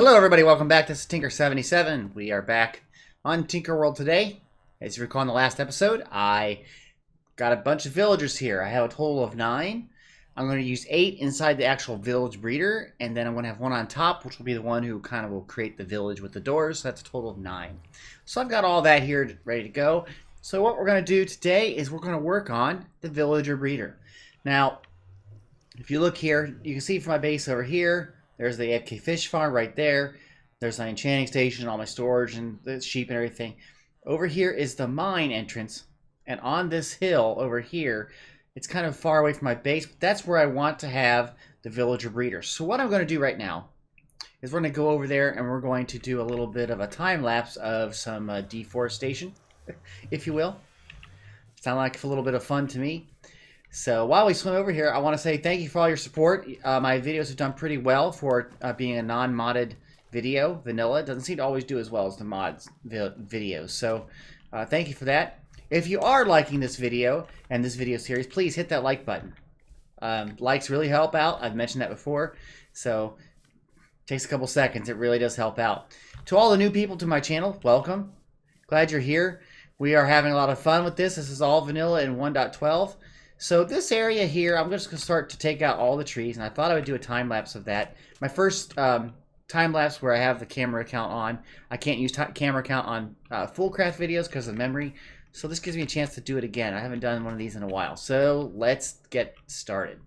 Hello everybody, welcome back. This is Tinker77. We are back on Tinker World today. As you recall in the last episode, I got a bunch of villagers here. I have a total of 9. I'm going to use 8 inside the actual village breeder, and then I'm going to have 1 on top, which will be the one who kind of will create the village with the doors. So that's a total of 9. So I've got all that here ready to go. So what we're going to do today is we're going to work on the villager breeder. Now, if you look here, you can see from my base over here, there's the AFK fish farm right there. There's my enchanting station, all my storage, and the sheep and everything. Over here is the mine entrance. And on this hill over here, it's kind of far away from my base, but that's where I want to have the villager breeder. So what I'm going to do right now is we're going to go over there and we're going to do a little bit of a time lapse of some deforestation, if you will. Sound like a little bit of fun to me. So while we swim over here, I want to say thank you for all your support. My videos have done pretty well for being a non-modded video, vanilla. It doesn't seem to always do as well as the mods videos. So thank you for that. If you are liking this video and this video series, please hit that like button. Likes really help out. I've mentioned that before. So it takes a couple seconds. It really does help out. To all the new people to my channel, welcome. Glad you're here. We are having a lot of fun with this. This is all vanilla in 1.12. So this area here, I'm just going to start to take out all the trees, and I thought I would do a time-lapse of that. My first time-lapse where I have the camera account on, I can't use camera account on full craft videos because of memory, so this gives me a chance to do it again. I haven't done one of these in a while, so let's get started.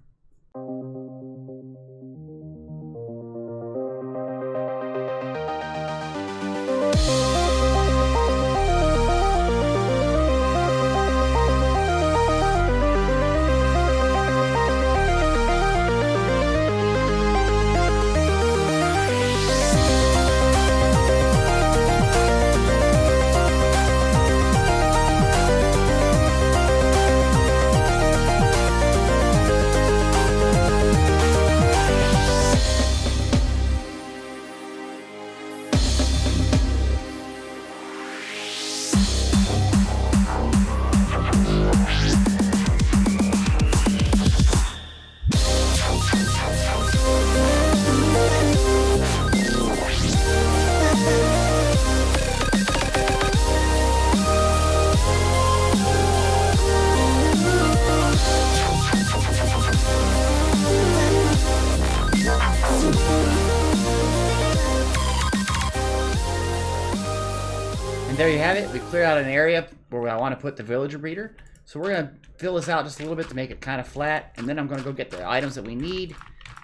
There you have it. We cleared out an area where I want to put the villager breeder. So we're going to fill this out just a little bit to make it kind of flat. And then I'm going to go get the items that we need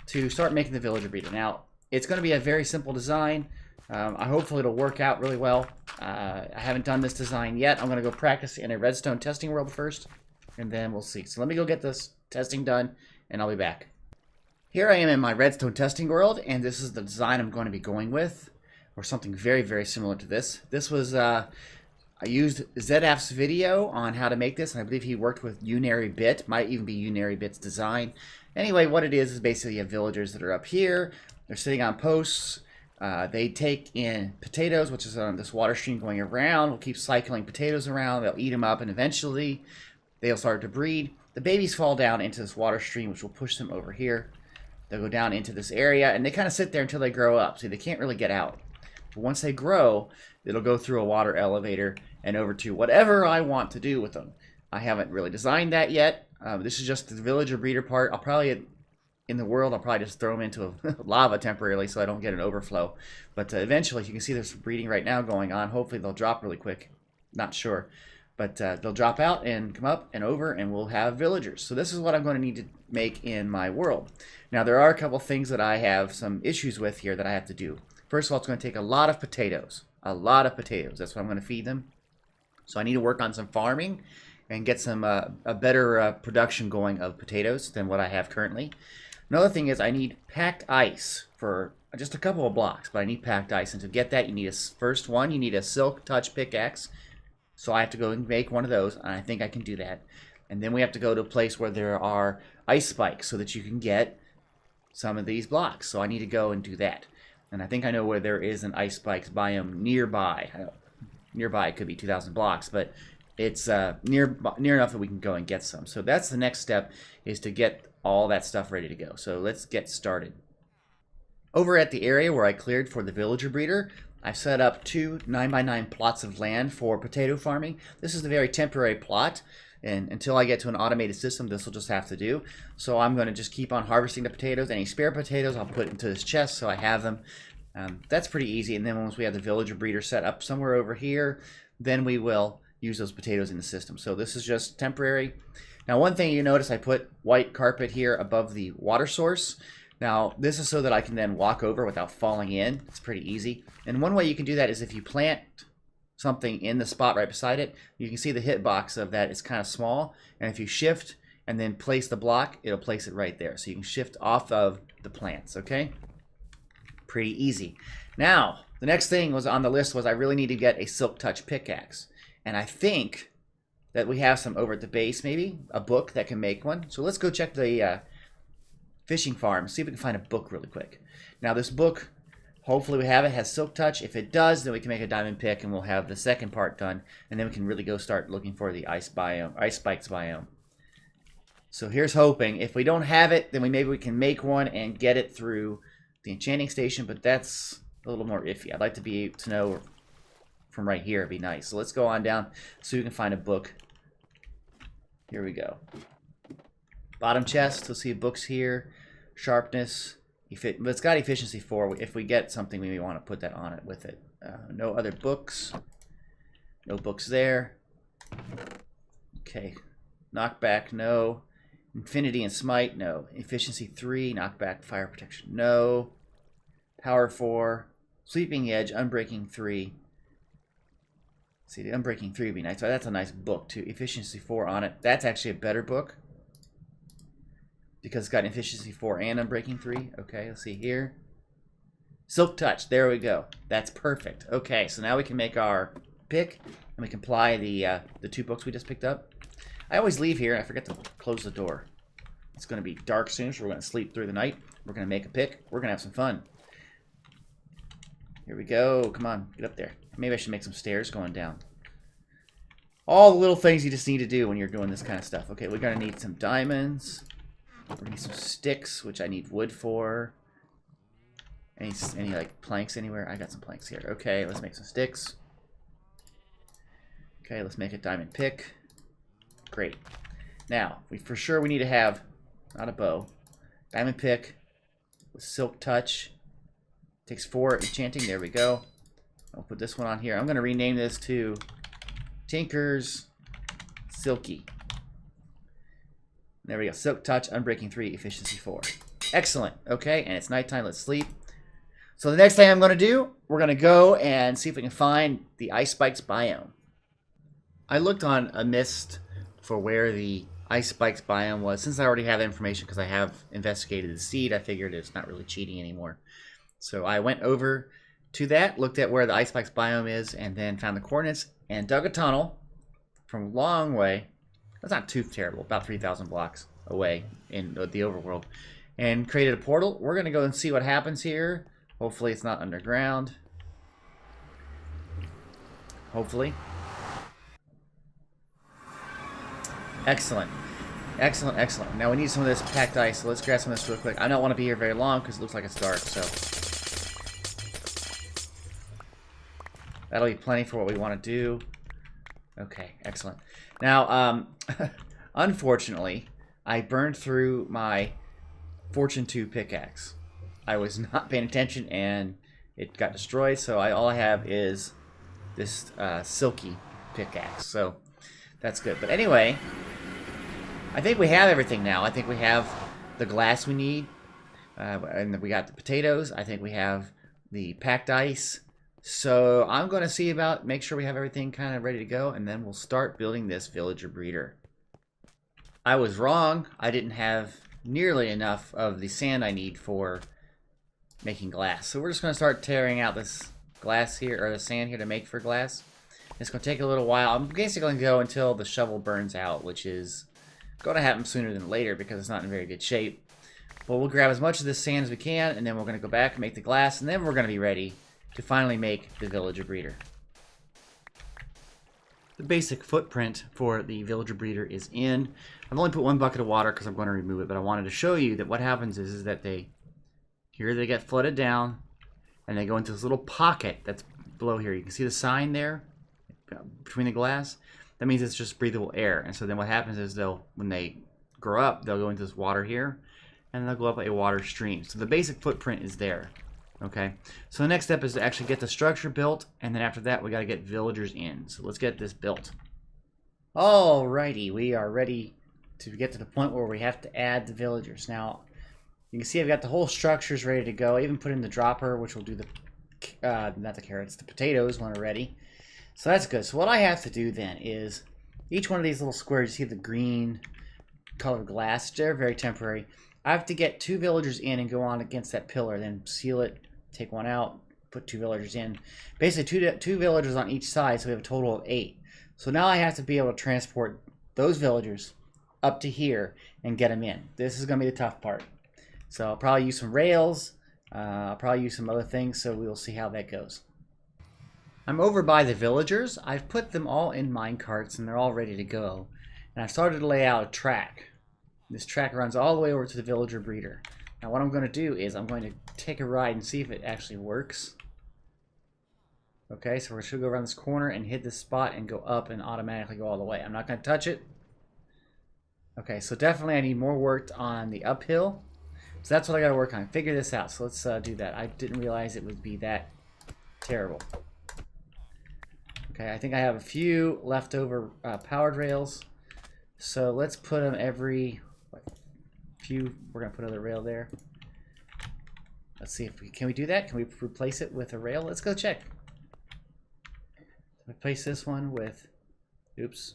to start making the villager breeder. Now, it's going to be a very simple design. Hopefully it'll work out really well. I haven't done this design yet. I'm going to go practice in a redstone testing world first. And then we'll see. So let me go get this testing done and I'll be back. Here I am in my redstone testing world. And this is the design I'm going to be going with. Or something very, very similar to this. This was, I used Zedaph's video on how to make this, and I believe he worked with UnaryBit. Might even be UnaryBit's design. Anyway, what it is basically you have villagers that are up here. They're sitting on posts. They take in potatoes, which is on this water stream going around. We'll keep cycling potatoes around. They'll eat them up, and eventually they'll start to breed. The babies fall down into this water stream, which will push them over here. They'll go down into this area, and they kind of sit there until they grow up. See, they can't really get out. But once they grow, it'll go through a water elevator and over to whatever I want to do with them. I haven't really designed that yet. This is just the villager breeder part. I'll probably, in the world, I'll probably just throw them into a lava temporarily so I don't get an overflow. But eventually, you can see there's some breeding right now going on. Hopefully they'll drop really quick. Not sure. But they'll drop out and come up and over and we'll have villagers. So this is what I'm going to need to make in my world. Now there are a couple things that I have some issues with here that I have to do. First of all, it's going to take a lot of potatoes. A lot of potatoes. That's what I'm going to feed them. So I need to work on some farming and get some a better production going of potatoes than what I have currently. Another thing is I need packed ice for just a couple of blocks, but I need packed ice. And to get that, you need first one, you need a silk touch pickaxe. So I have to go and make one of those, and I think I can do that. And then we have to go to a place where there are ice spikes so that you can get some of these blocks. So I need to go and do that. And I think I know where there is an ice spikes biome nearby. Nearby it could be 2,000 blocks, but it's near enough that we can go and get some. So that's the next step, is to get all that stuff ready to go. So let's get started. Over at the area where I cleared for the villager breeder, I've set up 2 9x9 plots of land for potato farming. This is a very temporary plot, and until I get to an automated system, this will just have to do. So I'm going to just keep on harvesting the potatoes. Any spare potatoes, I'll put into this chest so I have them. That's pretty easy. And then once we have the villager breeder set up somewhere over here, then we will use those potatoes in the system. So this is just temporary. Now, one thing you notice, I put white carpet here above the water source. Now, this is so that I can then walk over without falling in. It's pretty easy. And one way you can do that is if you plant something in the spot right beside it, you can see the hitbox of that is kind of small. And if you shift and then place the block, it'll place it right there. So you can shift off of the plants, okay? Pretty easy. Now, the next thing was on the list was I really need to get a Silk Touch pickaxe. And I think that we have some over at the base, maybe, a book that can make one. So let's go check the fishing farm, see if we can find a book really quick. Now this book, hopefully we have it, has Silk Touch. If it does, then we can make a diamond pick and we'll have the second part done, and then we can really go start looking for the ice spikes biome. So here's hoping. If we don't have it, then maybe we can make one and get it through the enchanting station, but that's a little more iffy. I'd like to be able to know from right here. It'd be nice. So let's go on down so we can find a book. Here we go. Bottom chest, let's see books here. Sharpness, but it's got efficiency 4. If we get something, we may want to put that on it with it. No other books. No books there. Okay. Knockback, no. Infinity and Smite, no. Efficiency 3. Knockback, fire protection, no. Power 4. Sweeping Edge, Unbreaking 3. See, the Unbreaking 3 would be nice. So that's a nice book, too. Efficiency 4 on it. That's actually a better book, because it's got efficiency 4 and Unbreaking 3. Okay, let's see here. Silk Touch, there we go. That's perfect. Okay, so now we can make our pick, and we can apply the 2 books we just picked up. I always leave here, and I forget to close the door. It's going to be dark soon, so we're going to sleep through the night. We're going to make a pick. We're going to have some fun. Here we go. Come on, get up there. Maybe I should make some stairs going down. All the little things you just need to do when you're doing this kind of stuff. Okay, we're going to need some diamonds. We're going to need some sticks, which I need wood for. Any like planks anywhere? I got some planks here. Okay, let's make some sticks. Okay, let's make a diamond pick. Great. Now, we need to have, not a bow, diamond pick with Silk Touch. Takes 4 enchanting. There we go. I'll put this one on here. I'm going to rename this to Tinker's Silky. There we go. Silk Touch, Unbreaking 3, Efficiency 4. Excellent. Okay, and it's nighttime. Let's sleep. So the next thing I'm going to do, we're going to go and see if we can find the Ice Spikes biome. I looked on a mist for where the Ice Spikes biome was. Since I already have the information because I have investigated the seed, I figured it's not really cheating anymore. So I went over to that, looked at where the Ice Spikes biome is, and then found the coordinates and dug a tunnel from a long way. That's not too terrible, about 3,000 blocks away in the overworld, and created a portal. We're going to go and see what happens here. Hopefully it's not underground. Hopefully. Excellent. Excellent, excellent. Now we need some of this packed ice, so let's grab some of this real quick. I don't want to be here very long because it looks like it's dark, so that'll be plenty for what we want to do. Okay, excellent. Now, unfortunately, I burned through my Fortune 2 pickaxe. I was not paying attention and it got destroyed, so all I have is this silky pickaxe, so that's good. But anyway, I think we have everything now. I think we have the glass we need, and we got the potatoes. I think we have the packed ice. So I'm going to make sure we have everything kind of ready to go, and then we'll start building this villager breeder. I was wrong. I didn't have nearly enough of the sand I need for making glass. So we're just going to start tearing out this glass here, or the sand here to make for glass. It's going to take a little while. I'm basically going to go until the shovel burns out, which is going to happen sooner than later because it's not in very good shape. But we'll grab as much of this sand as we can, and then we're going to go back and make the glass, and then we're going to be ready to finally make the villager breeder. The basic footprint for the villager breeder is in. I've only put 1 bucket of water because I'm going to remove it, but I wanted to show you that what happens is that here Here they get flooded down, and they go into this little pocket that's below here. You can see the sign there between the glass. That means it's just breathable air. And so then what happens is when they grow up, they'll go into this water here, and they'll go up a water stream. So the basic footprint is there. Okay, so the next step is to actually get the structure built, and then after that we got to get villagers in. So let's get this built. Alrighty, we are ready to get to the point where we have to add the villagers. Now, you can see I've got the whole structures ready to go. I even put in the dropper, which will do the, not the carrots, the potatoes when we're ready. So that's good. So what I have to do then is, each one of these little squares, you see the green colored glass, they're very temporary. I have to get 2 villagers in and go on against that pillar, then seal it, take one out, put 2 villagers in. Basically, two villagers on each side, so we have a total of 8. So now I have to be able to transport those villagers up to here and get them in. This is going to be the tough part. So I'll probably use some rails. I'll probably use some other things, so we'll see how that goes. I'm over by the villagers. I've put them all in mine carts, and they're all ready to go. And I've started to lay out a track. This track runs all the way over to the villager breeder. Now what I'm going to do is I'm going to take a ride and see if it actually works. Okay, so we're going to go around this corner and hit this spot and go up and automatically go all the way. I'm not going to touch it. Okay, so definitely I need more work on the uphill. So that's what I got to work on. Figure this out. So let's do that. I didn't realize it would be that terrible. Okay, I think I have a few leftover powered rails. So let's put them every few. We're going to put another rail there. Let's see if can we do that? Can we replace it with a rail? Let's go check. Replace this one with, oops.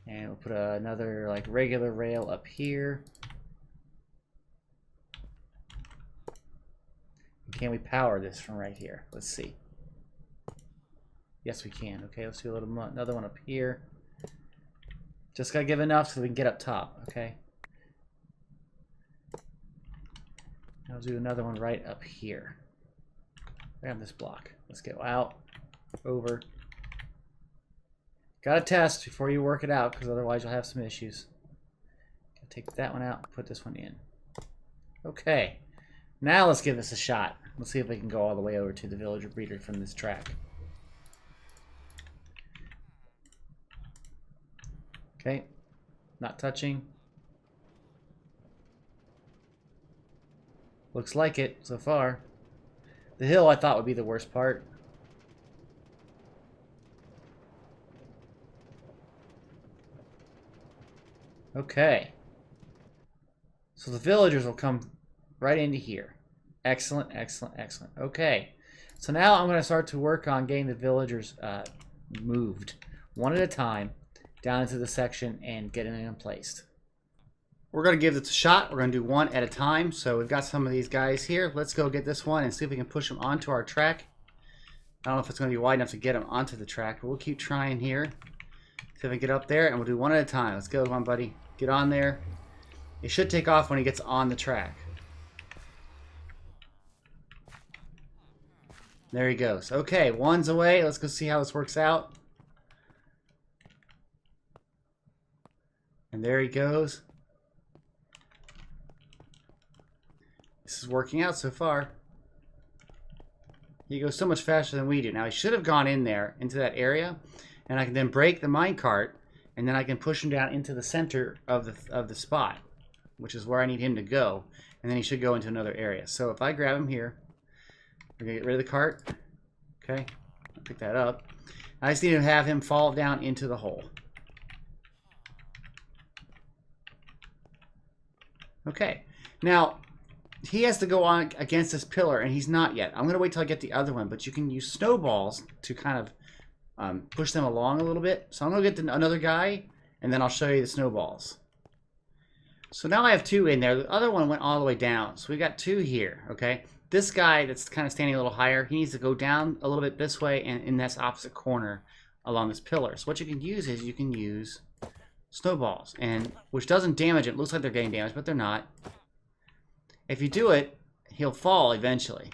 And we'll put another like regular rail up here. Can we power this from right here? Let's see. Yes, we can. Okay, let's do a little another one up here. Just gotta give enough so we can get up top. Okay. I'll do another one right up here. Grab this block. Let's go out, over. Gotta test before you work it out, because otherwise you'll have some issues. Take that one out, put this one in. Okay. Now let's give this a shot. Let's see if we can go all the way over to the villager breeder from this track. Okay. Not touching. Looks like it so far. The hill I thought would be the worst part. Okay. So the villagers will come right into here. Excellent, excellent, excellent. Okay. So now I'm going to start to work on getting the villagers moved one at a time down into the section and getting them placed. We're going to give this a shot. We're going to do one at a time. So we've got some of these guys here. Let's go get this one and see if we can push them onto our track. I don't know if it's going to be wide enough to get them onto the track, but we'll keep trying here. See if we can get up there, and we'll do one at a time. Let's go, come on, buddy. Get on there. It should take off when he gets on the track. There he goes. Okay, one's away. Let's go see how this works out. And there he goes. This is working out so far. He goes so much faster than we do. Now, he should have gone in there, into that area, and I can then break the minecart, and then I can push him down into the center of the spot, which is where I need him to go, and then he should go into another area. So if I grab him here, we're going to get rid of the cart. Okay, I'll pick that up. I just need to have him fall down into the hole. Okay, now he has to go on against this pillar, and he's not yet. I'm going to wait till I get the other one, but you can use snowballs to kind of push them along a little bit. So I'm going to get another guy, and then I'll show you the snowballs. So now I have 2 in there. The other one went all the way down. So we got 2 here, okay? This guy that's kind of standing a little higher, he needs to go down a little bit this way and in this opposite corner along this pillar. So what you can use is you can use snowballs, and which doesn't damage it. Looks like they're getting damaged, but they're not. If you do it, he'll fall eventually.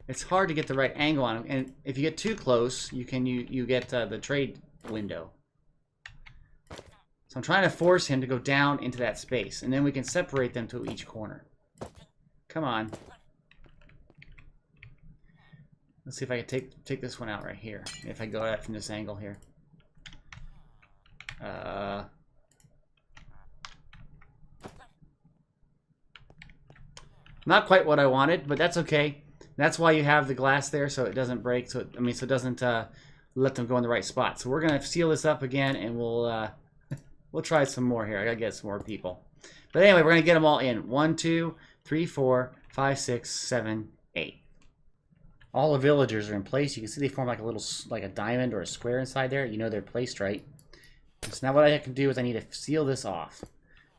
It's hard to get the right angle on him, and if you get too close, you get the trade window. So I'm trying to force him to go down into that space, and then we can separate them to each corner. Come on. Let's see if I can take this one out right here. If I go at it from this angle here. Not quite what I wanted, but that's okay. That's why you have the glass there, so it doesn't break. So it doesn't let them go in the right spot. So we're gonna seal this up again, and we'll try some more here. I gotta get some more people. But anyway, we're gonna get them all in. 1, 2, 3, 4, 5, 6, 7, 8. All the villagers are in place. You can see they form like a little, like a diamond or a square inside there. You know they're placed right. So now what I can do is I need to seal this off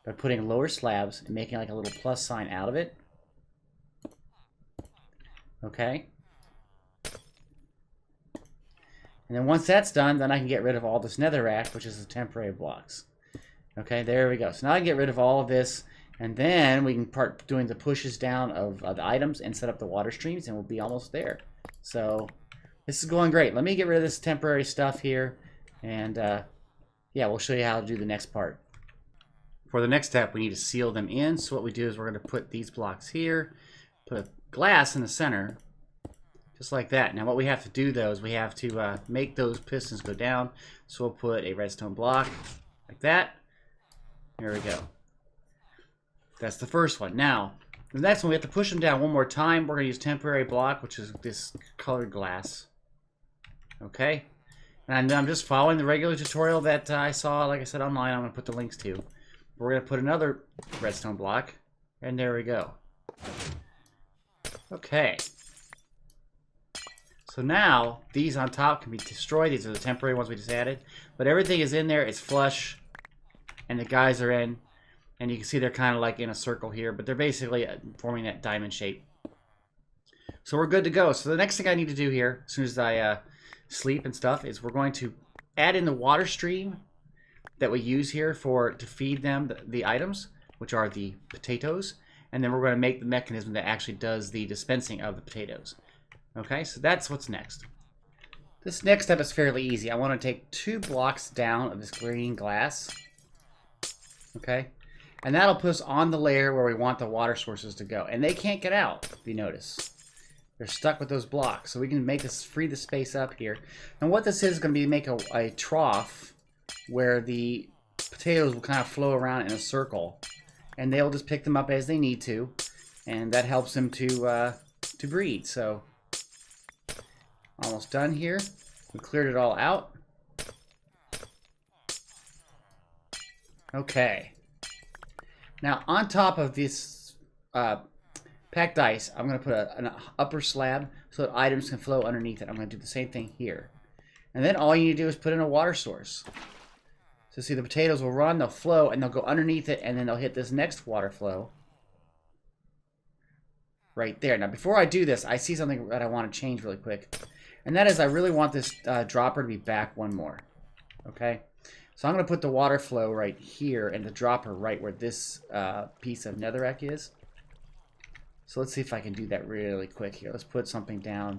by putting lower slabs and making like a little plus sign out of it. Okay. And then once that's done, then I can get rid of all this netherrack, which is the temporary blocks. Okay, there we go. So now I can get rid of all of this, and then we can start doing the pushes down of the items and set up the water streams, and we'll be almost there. So this is going great. Let me get rid of this temporary stuff here, and yeah, we'll show you how to do the next part. For the next step, we need to seal them in. So what we do is we're going to put these blocks here, put a glass in the center, just like that. Now what we have to do though is we have to make those pistons go down. So we'll put a redstone block like that. There we go. That's the first one. Now, the next one, we have to push them down one more time. We're going to use temporary block, which is this colored glass. Okay? And I'm just following the regular tutorial that I saw, like I said, online. I'm going to put the links to. We're going to put another redstone block, and there we go. Okay. So now, these on top can be destroyed. These are the temporary ones we just added. But everything is in there. It's flush. And the guys are in. And you can see they're kind of like in a circle here. But they're basically forming that diamond shape. So we're good to go. So the next thing I need to do here, as soon as I sleep and stuff, is we're going to add in the water stream that we use here to feed them the items, which are the potatoes. And then we're going to make the mechanism that actually does the dispensing of the potatoes. Okay, so that's what's next. This next step is fairly easy. I want to take 2 blocks down of this green glass. Okay, and that'll put us on the layer where we want the water sources to go. And they can't get out, if you notice. They're stuck with those blocks. So we can make this, free the space up here. And what this is going to be make a trough where the potatoes will kind of flow around in a circle. And they'll just pick them up as they need to. And that helps them to breed. So, almost done here. We cleared it all out. Okay. Now, on top of this packed ice, I'm going to put an upper slab so that items can flow underneath it. I'm going to do the same thing here. And then all you need to do is put in a water source. So see, the potatoes will run, they'll flow, and they'll go underneath it, and then they'll hit this next water flow. Right there. Now, before I do this, I see something that I want to change really quick. And that is, I really want this dropper to be back one more. Okay? So I'm going to put the water flow right here, and the dropper right where this piece of netherrack is. So let's see if I can do that really quick here. Let's put something down.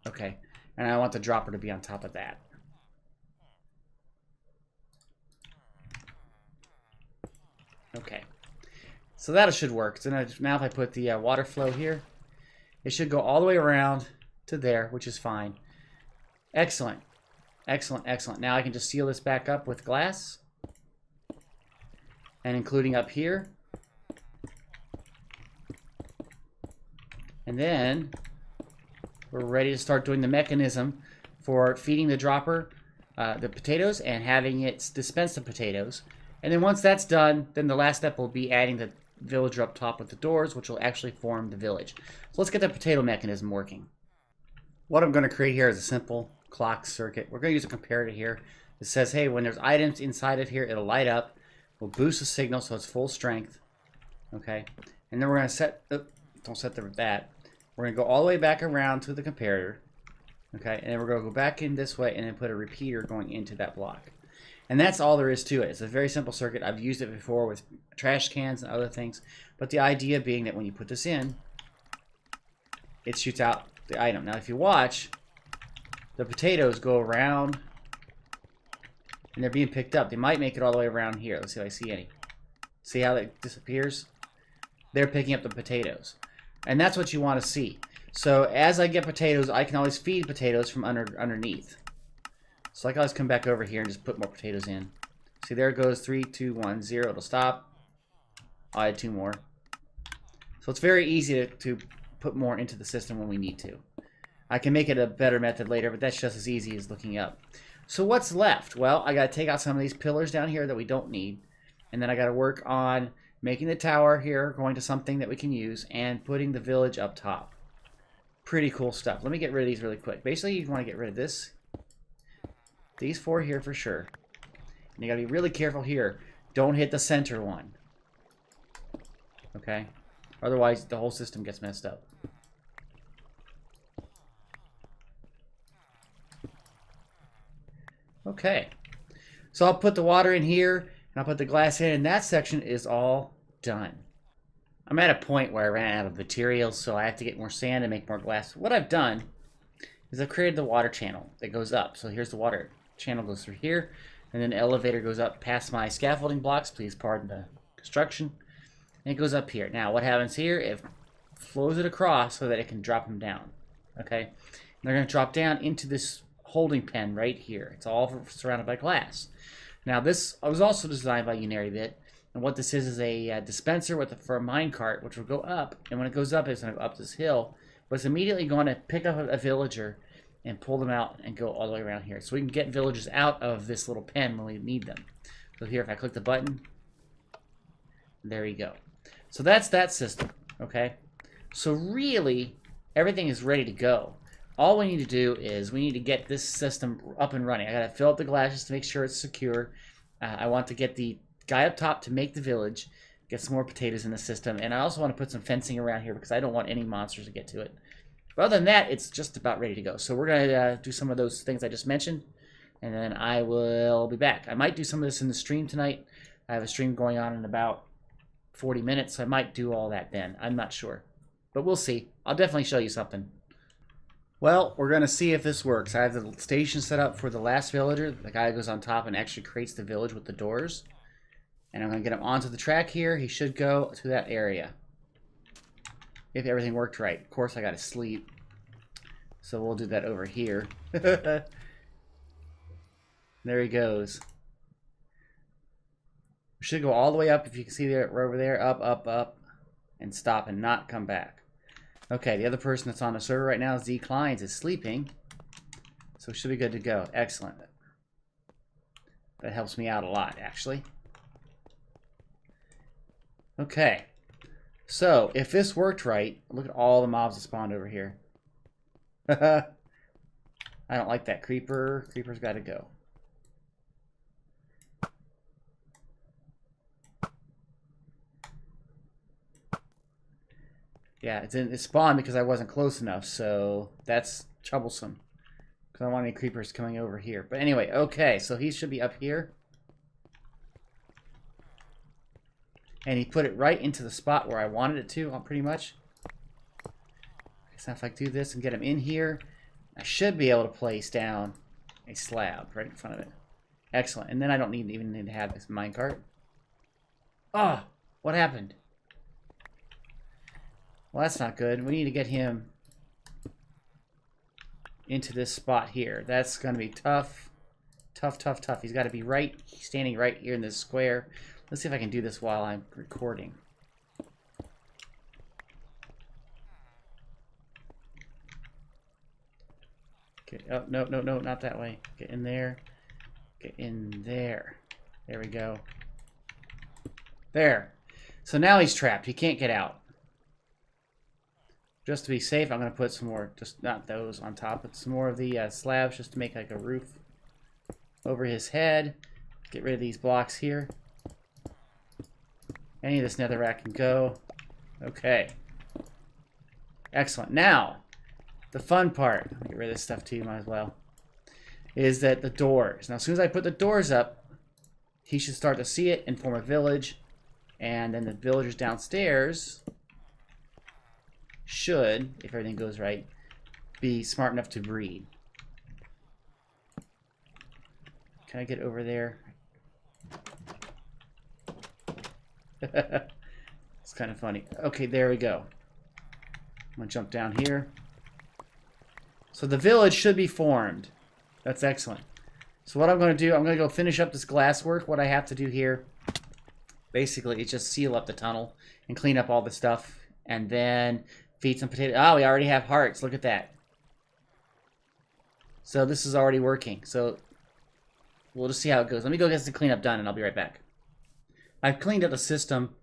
Okay. And I want the dropper to be on top of that. Okay, so that should work. So now if I put the water flow here, it should go all the way around to there, which is fine. Excellent, excellent, excellent. Now I can just seal this back up with glass, and including up here. And then we're ready to start doing the mechanism for feeding the dropper the potatoes and having it dispense the potatoes. And then once that's done, then the last step will be adding the villager up top with the doors, which will actually form the village. So let's get the potato mechanism working. What I'm going to create here is a simple clock circuit. We're going to use a comparator here. It says, hey, when there's items inside of here, it'll light up. We'll boost the signal so it's full strength. Okay. And then we're going to set, don't set that. We're going to go all the way back around to the comparator. Okay. And then we're going to go back in this way and then put a repeater going into that block. And that's all there is to it. It's a very simple circuit. I've used it before with trash cans and other things. But the idea being that when you put this in, it shoots out the item. Now, if you watch, the potatoes go around And they're being picked up. They might make it all the way around here. Let's see if I see any. See how that disappears? They're picking up the potatoes. And that's what you want to see. So as I get potatoes, I can always feed potatoes from underneath. So I can always come back over here and just put more potatoes in. See, there it goes. 3, 2, 1, 0. It'll stop. I'll add 2 more. So it's very easy to put more into the system when we need to. I can make it a better method later, but that's just as easy as looking up. So what's left? Well, I got to take out some of these pillars down here that we don't need. And then I got to work on making the tower here, going to something that we can use, and putting the village up top. Pretty cool stuff. Let me get rid of these really quick. Basically, you want to get rid of this. These 4 here for sure. And you got to be really careful here. Don't hit the center one. Okay? Otherwise, the whole system gets messed up. Okay. So I'll put the water in here, and I'll put the glass in, and that section is all done. I'm at a point where I ran out of materials, so I have to get more sand and make more glass. What I've done is I've created the water channel that goes up. So here's the water channel goes through here, and then the elevator goes up past my scaffolding blocks. Please pardon the construction. And it goes up here. Now, what happens here? It flows it across so that it can drop them down. Okay? And they're going to drop down into this holding pen right here. It's all surrounded by glass. Now, this was also designed by UnaryBit. And what this is a dispenser for a minecart, which will go up. And when it goes up, it's going to go up this hill. But it's immediately going to pick up a villager and pull them out and go all the way around here. So we can get villagers out of this little pen when we need them. So here, if I click the button, there you go. So that's that system, okay? So really, everything is ready to go. All we need to do is we need to get this system up and running. I gotta fill up the glass just to make sure it's secure. I want to get the guy up top to make the village, get some more potatoes in the system, and I also want to put some fencing around here because I don't want any monsters to get to it. But other than that, it's just about ready to go. So we're gonna do some of those things I just mentioned, and then I will be back. I might do some of this in the stream tonight. I have a stream going on in about 40 minutes, so I might do all that then. I'm not sure. But we'll see. I'll definitely show you something. Well, we're going to see if this works. I have the station set up for the last villager. The guy goes on top and actually creates the village with the doors. And I'm going to get him onto the track here. He should go to that area. If everything worked right. Of course, I got to sleep. So we'll do that over here. There he goes. We should go all the way up, if you can see there, right over there, up, up, up, and stop and not come back. Okay, the other person that's on the server right now, Z Kleins, is sleeping. So we should be good to go. Excellent. That helps me out a lot, actually. Okay. So, if this worked right, look at all the mobs that spawned over here. I don't like that creeper. Creeper's got to go. Yeah, it spawned because I wasn't close enough, so that's troublesome. Because I don't want any creepers coming over here. But anyway, okay, so he should be up here. And he put it right into the spot where I wanted it to, pretty much. So if I do this and get him in here, I should be able to place down a slab right in front of it. Excellent. And then I don't even need to have this minecart. Oh, what happened? Well, that's not good. We need to get him into this spot here. That's going to be tough. Tough, tough, tough. He's got to be standing right here in this square. Let's see if I can do this while I'm recording. Okay. Oh, no, no, no, not that way. Get in there. Get in there. There we go. There. So now he's trapped. He can't get out. Just to be safe, I'm going to put some more, just not those on top, but some more of the slabs just to make like a roof over his head. Get rid of these blocks here. Any of this netherrack can go. Okay. Excellent. Now, the fun part, get rid of this stuff too, might as well, is that the doors. Now, as soon as I put the doors up, he should start to see it and form a village. And then the villagers downstairs should, if everything goes right, be smart enough to breed. Can I get over there? It's kind of funny. Okay, there we go. I'm going to jump down here. So the village should be formed. That's excellent. So what I'm going to do, I'm going to go finish up this glass work. What I have to do here, basically, is just seal up the tunnel and clean up all the stuff. And then feed some potatoes. Oh, we already have hearts. Look at that. So this is already working. So we'll just see how it goes. Let me go get the cleanup done, and I'll be right back. I've cleaned up the system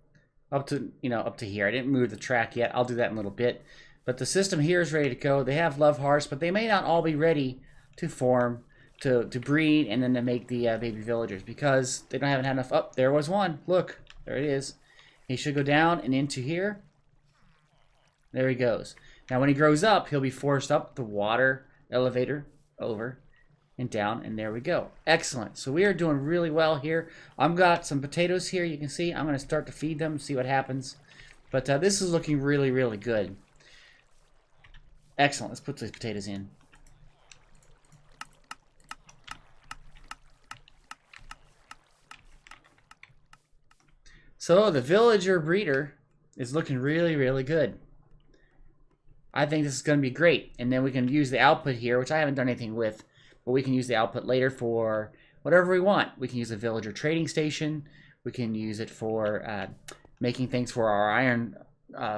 up to, up to here. I didn't move the track yet. I'll do that in a little bit. But the system here is ready to go. They have love hearts, but they may not all be ready to form, to breed, and then to make the baby villagers, because they haven't had enough. Oh, there was one. Look, there it is. He should go down and into here. There he goes. Now, when he grows up, he'll be forced up the water elevator over and down, and there we go. Excellent. So we are doing really well here. I've got some potatoes here. You can see I'm going to start to feed them, see what happens. But this is looking really, really good. Excellent. Let's put these potatoes in. So the villager breeder is looking really, really good. I think this is going to be great. And then we can use the output here, which I haven't done anything with, but we can use the output later for whatever we want. We can use a villager trading station. We can use it for making things for our iron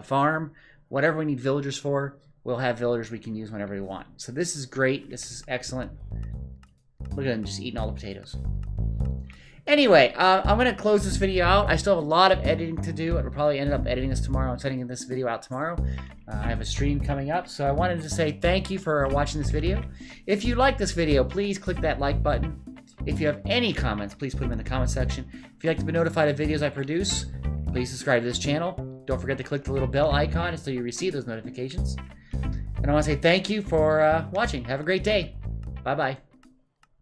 farm. Whatever we need villagers for, we'll have villagers we can use whenever we want. So this is great. This is excellent. Look at them just eating all the potatoes. Anyway, I'm going to close this video out. I still have a lot of editing to do. I'll probably end up editing this tomorrow and sending this video out tomorrow. I have a stream coming up, so I wanted to say thank you for watching this video. If you like this video, please click that like button. If you have any comments, please put them in the comment section. If you'd like to be notified of videos I produce, please subscribe to this channel. Don't forget to click the little bell icon so you receive those notifications. And I want to say thank you for watching. Have a great day. Bye-bye.